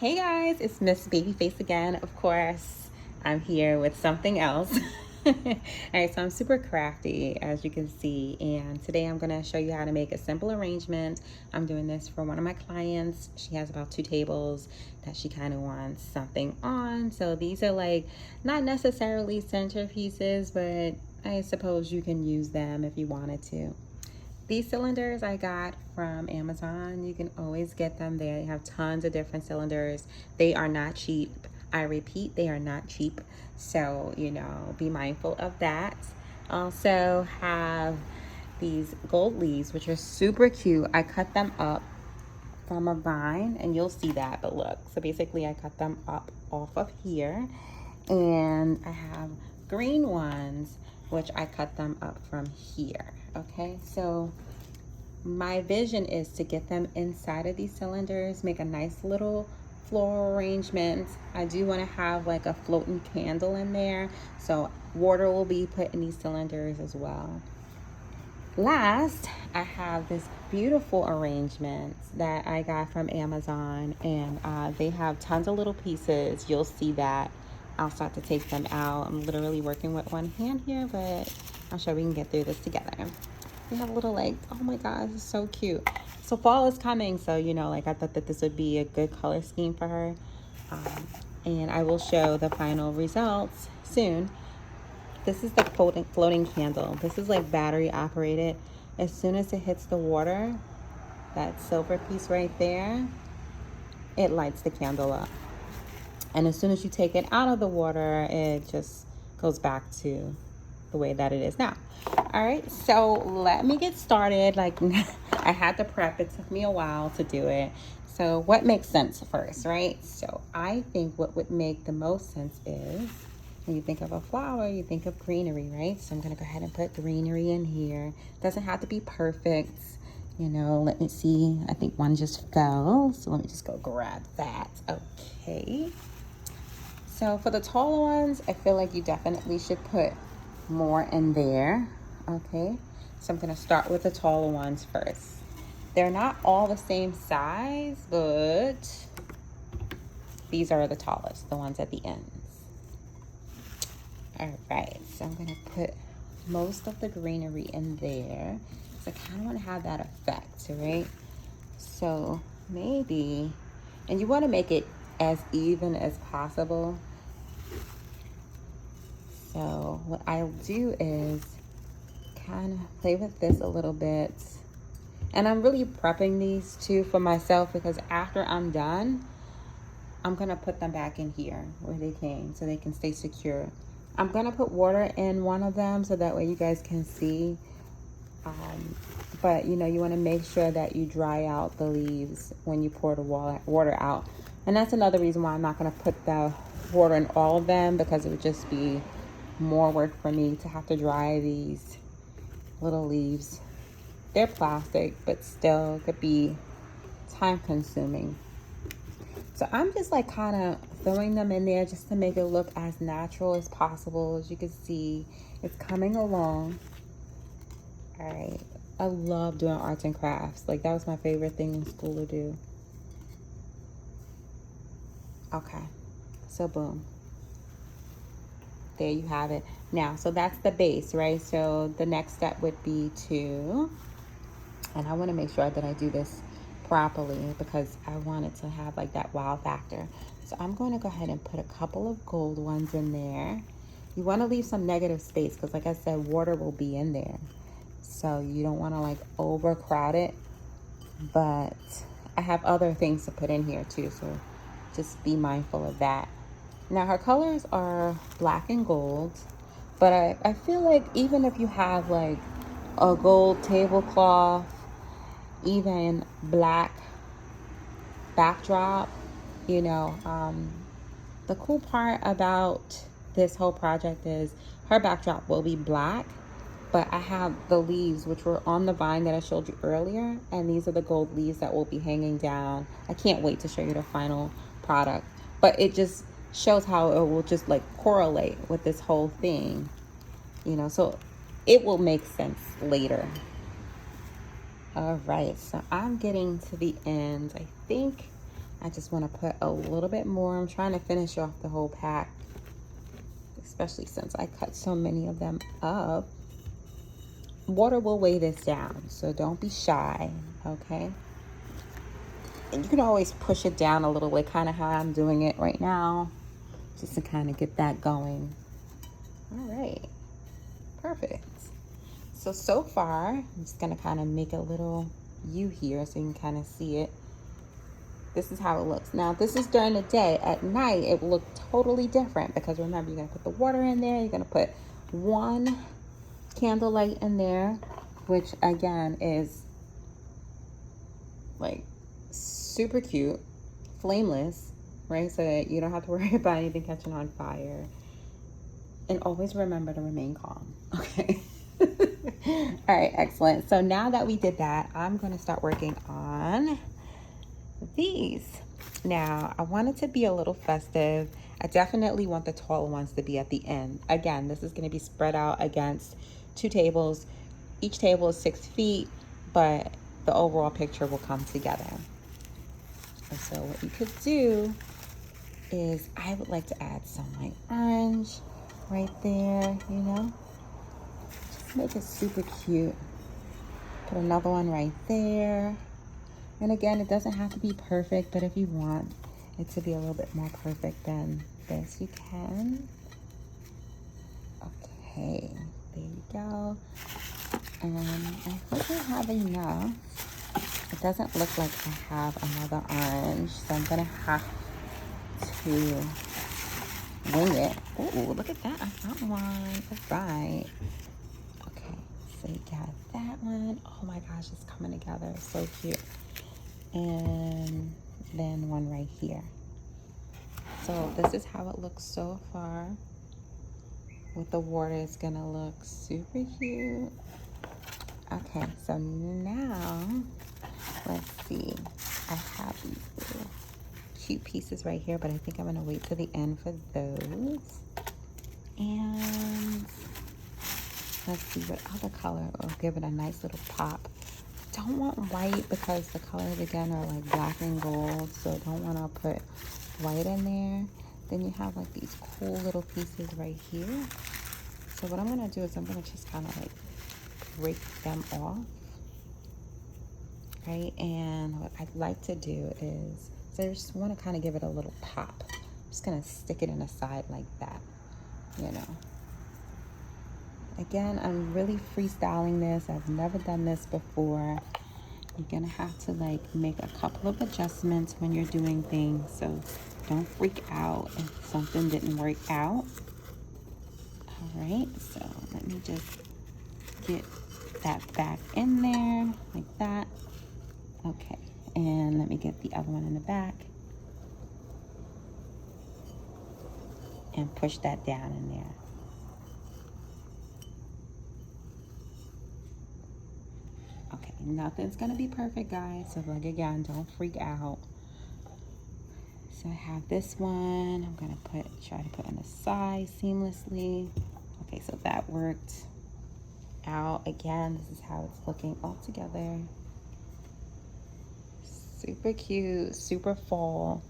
Hey guys, it's Miss Babyface again. Of course, I'm here with something else. All right, so I'm super crafty, as you can see, and today I'm gonna show you how to make a simple arrangement. I'm doing this for one of my clients. She has about 2 tables that she kind of wants something on. So these are like not necessarily centerpieces, but I suppose you can use them if you wanted to. These cylinders I got from Amazon. You can always get them there. They have tons of different cylinders. They are not cheap. I repeat, they are not cheap. So, be mindful of that. Also have these gold leaves, which are super cute. I cut them up from a vine and you'll see that, but look. So basically I cut them up off of here. And I have green ones, which I cut them up from here. Okay, so my vision is to get them inside of these cylinders, make a nice little floral arrangement. I do want to have like a floating candle in there, so water will be put in these cylinders as well. Last, I have this beautiful arrangement that I got from Amazon, and they have tons of little pieces. You'll see that. I'll start to take them out. I'm literally working with one hand here, but I'm sure we can get through this together. They have little like, oh my god, this is so cute. So fall is coming, so I thought that this would be a good color scheme for her. And I will show the final results soon. This is the floating candle. This is like battery operated. As soon as it hits the water, that silver piece right there, it lights the candle up. And as soon as you take it out of the water, it just goes back to the way that it is now. All right, so let me get started. Like I had to prep. It took me a while to do it. So what makes sense first, right? So I think what would make the most sense is when you think of a flower, you think of greenery, right? So I'm gonna go ahead and put greenery in here. Doesn't have to be perfect. Let me see. I think one just fell. So let me just go grab that. Okay. So for the taller ones, I feel like you definitely should put more in there. Okay. So I'm gonna start with the taller ones first. They're not all the same size, but these are the tallest, the ones at the ends. All right, so I'm gonna put most of the greenery in there. So I kind of want to have that effect, right? So maybe, and you want to make it as even as possible. So what I'll do is kind of play with this a little bit. And I'm really prepping these too for myself, because after I'm done, I'm gonna put them back in here where they came so they can stay secure. I'm gonna put water in one of them so that way you guys can see. But you wanna make sure that you dry out the leaves when you pour the water out. And that's another reason why I'm not gonna put the water in all of them, because it would just be more work for me to have to dry these little leaves. They're plastic, but still could be time consuming. So I'm just like kind of throwing them in there just to make it look as natural as possible. As you can see, it's coming along. All right. I love doing arts and crafts. Like that was my favorite thing in school to do. Okay. So boom. There you have it. Now, so that's the base, right? So the next step would be to, and I want to make sure that I do this properly because I want it to have like that wow factor. So I'm going to go ahead and put a couple of gold ones in there. You want to leave some negative space because like I said, water will be in there. So you don't want to like overcrowd it, but I have other things to put in here too. So just be mindful of that. Now her colors are black and gold, but I feel like even if you have like a gold tablecloth, even black backdrop, the cool part about this whole project is her backdrop will be black, but I have the leaves which were on the vine that I showed you earlier, and these are the gold leaves that will be hanging down. I can't wait to show you the final product, but it just shows how it will just like correlate with this whole thing, so it will make sense later. All right, so I'm getting to the end. I think I just want to put a little bit more. I'm trying to finish off the whole pack, especially since I cut so many of them up. Water will weigh this down, so don't be shy, okay? And you can always push it down a little bit, kind of how I'm doing it right now, just to kind of get that going. All right, perfect. So far, I'm just gonna kind of make a little U here so you can kind of see it. This is how it looks. Now, this is during the day. At night, it will look totally different because remember, you're gonna put the water in there. You're gonna put one candlelight in there, which again is like super cute, flameless, right? So that you don't have to worry about anything catching on fire. And always remember to remain calm, okay? All right, excellent. So now that we did that, I'm going to start working on these. Now, I want it to be a little festive. I definitely want the taller ones to be at the end. Again, this is going to be spread out against 2 tables. Each table is 6 feet, but the overall picture will come together. And so what you could do is I would like to add some like orange right there, you know, just make it super cute. Put another one right there. And again, it doesn't have to be perfect, but if you want it to be a little bit more perfect than this, you can. Okay, there you go. And I think I have enough. It doesn't look like I have another orange, so I'm gonna have to wing it. Oh, look at that, I found one. All right. Okay, so you got that one. Oh my gosh, it's coming together, so cute. And then one right here. So this is how it looks so far. With the water, it's gonna look super cute. Okay, so now, let's see. I have these little cute pieces right here, but I think I'm gonna wait till the end for those. And let's see what other color will give it a nice little pop. Don't want white because the colors again are like black and gold, so don't want to put white in there. Then you have like these cool little pieces right here. So what I'm gonna do is I'm gonna just kind of like break them off, right? And what I'd like to do is, so I just want to kind of give it a little pop. I'm just gonna stick it in the side like that, you know. Again, I'm really freestyling this. I've never done this before. You're gonna have to like make a couple of adjustments when you're doing things, so don't freak out if something didn't work out. All right, so let me just get that back in there like that. Okay, and let me get the other one in the back and push that down in there. Okay, nothing's gonna be perfect, guys, so like again, don't freak out. So I have this one. I'm gonna try to put on the side seamlessly. Okay, so that worked out. Again, this is how it's looking all together. Super cute, super fall.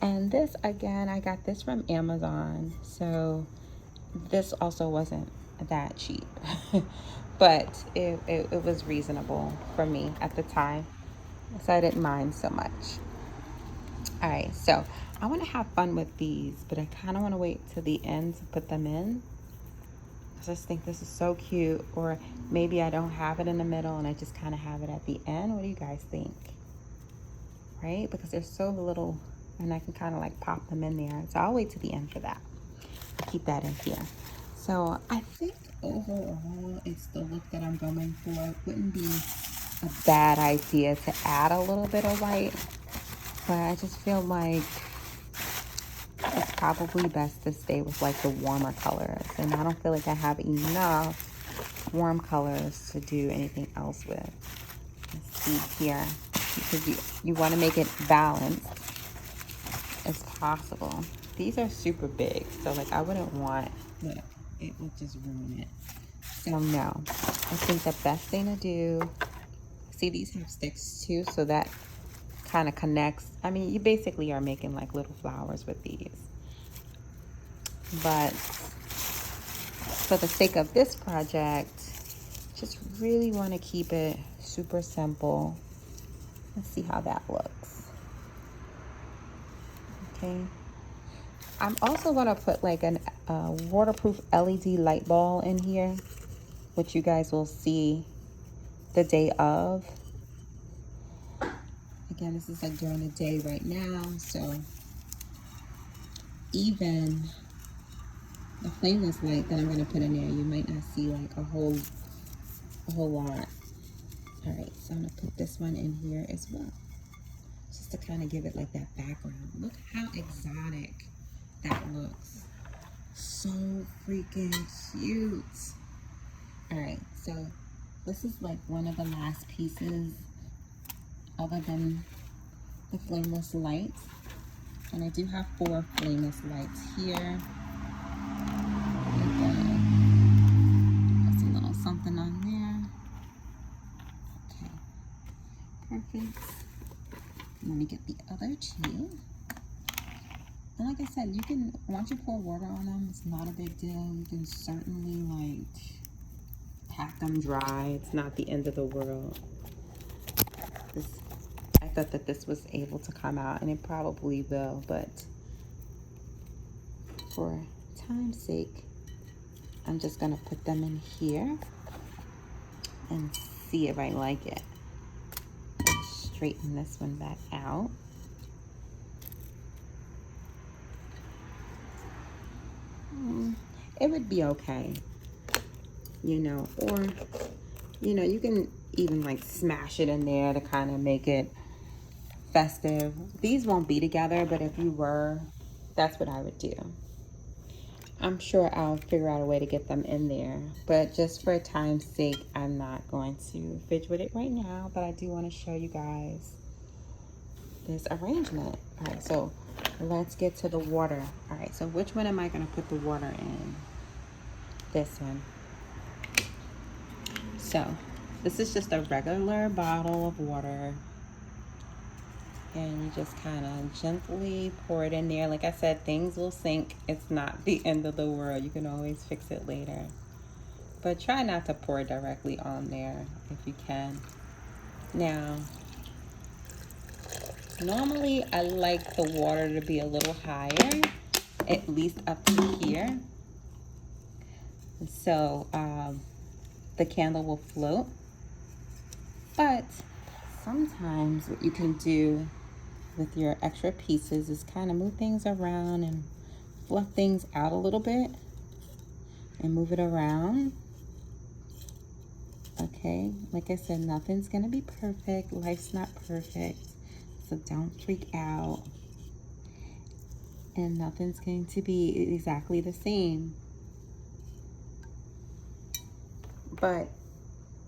And this, again, I got this from Amazon, so this also wasn't that cheap. But it was reasonable for me at the time, so I didn't mind so much. All right, so I want to have fun with these, but I kind of want to wait till the end to put them in. I just think this is so cute. Or maybe I don't have it in the middle and I just kind of have it at the end. What do you guys think? Right? Because they're so little and I can kind of like pop them in there. So I'll wait till the end for that. I'll keep that in here. So I think overall it's the look that I'm going for. It wouldn't be a bad idea to add a little bit of white, but I just feel like it's probably best to stay with like the warmer colors, and I don't feel like I have enough warm colors to do anything else with. Let's see here, because you want to make it balanced as possible. These are super big, so like I wouldn't want, look, it would just ruin it. So no, I think the best thing to do, see these have sticks too, so that kind of connects. I mean, you basically are making like little flowers with these. But for the sake of this project, just really want to keep it super simple. Let's see how that looks. Okay. I'm also going to put like a waterproof LED light ball in here, which you guys will see the day of. Again, this is like during the day right now, so even the flameless light that I'm going to put in there, you might not see like a whole lot. All right, so I'm going to put this one in here as well, just to kind of give it like that background. Look how exotic that looks. So freaking cute. All right, so this is like one of the last pieces other than the flameless lights. And I do have 4 flameless lights here. There's a little something on there. Okay, perfect. Let me get the other 2. And like I said, you can, once you pour water on them, it's not a big deal. You can certainly like pack them dry. It's not the end of the world. I thought that this was able to come out, and it probably will, but for time's sake, I'm just gonna put them in here and see if I like it. Straighten this one back out. It would be okay, you know, or, you know, you can even like smash it in there to kind of make it festive. These won't be together, but if you were, that's what I would do. I'm sure I'll figure out a way to get them in there, but just for time's sake, I'm not going to fidget with it right now, but I do want to show you guys this arrangement. All right, so let's get to the water. All right, so which one am I going to put the water in? This one. So this is just a regular bottle of water, and you just kind of gently pour it in there. Like I said, things will sink. It's not the end of the world. You can always fix it later, but try not to pour directly on there if you can. Now, normally I like the water to be a little higher, at least up to here, so the candle will float. But sometimes what you can do with your extra pieces is kind of move things around and fluff things out a little bit and move it around. Okay, like I said, nothing's gonna be perfect. Life's not perfect, so don't freak out. And nothing's going to be exactly the same. But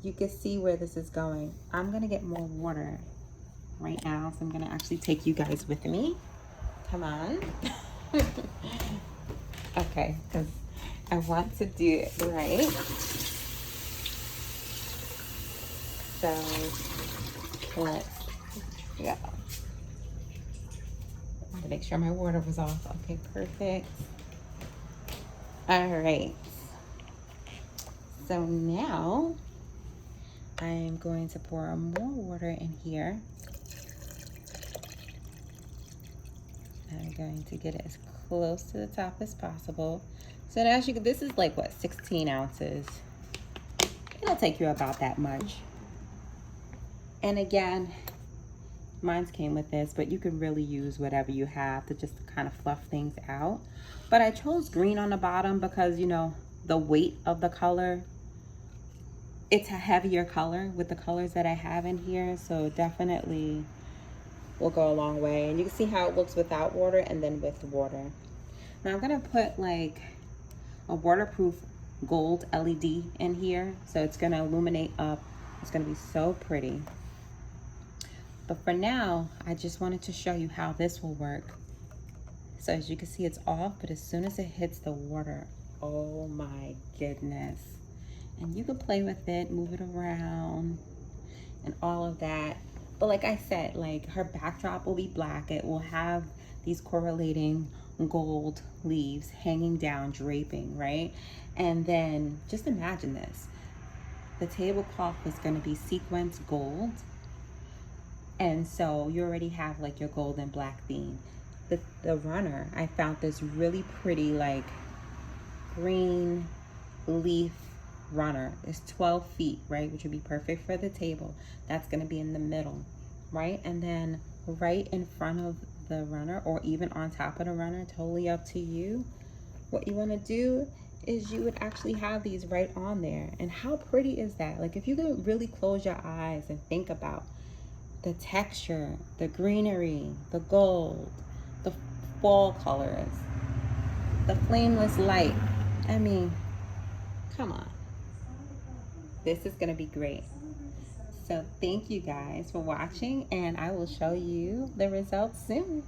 you can see where this is going. I'm gonna get more water right now, so I'm gonna actually take you guys with me. Come on. Okay, because I want to do it right. So let's go. I want to make sure my water was off. Okay, perfect. All right. So now I'm going to pour more water in here. I'm going to get it as close to the top as possible. So as you can, this is like what, 16 ounces. It'll take you about that much. And again, mine's came with this, but you can really use whatever you have to just kind of fluff things out. But I chose green on the bottom because, you know, the weight of the color, it's a heavier color with the colors that I have in here, so definitely will go a long way. And you can see how it looks without water and then with water. Now I'm gonna put like a waterproof gold LED in here, so it's gonna illuminate up. It's gonna be so pretty. But for now, I just wanted to show you how this will work. So as you can see, it's off, but as soon as it hits the water, oh my goodness. And you can play with it, move it around, and all of that. But like I said, like her backdrop will be black. It will have these correlating gold leaves hanging down, draping, right? And then just imagine this. The tablecloth is going to be sequence gold. And so you already have like your gold and black theme. The runner, I found this really pretty like green leaf runner. It's 12 feet, right? Which would be perfect for the table. That's going to be in the middle, right? And then right in front of the runner, or even on top of the runner, totally up to you. What you want to do is you would actually have these right on there. And how pretty is that? Like if you could really close your eyes and think about the texture, the greenery, the gold, the fall colors, the flameless light. I mean, come on. This is gonna be great. So thank you guys for watching, and I will show you the results soon.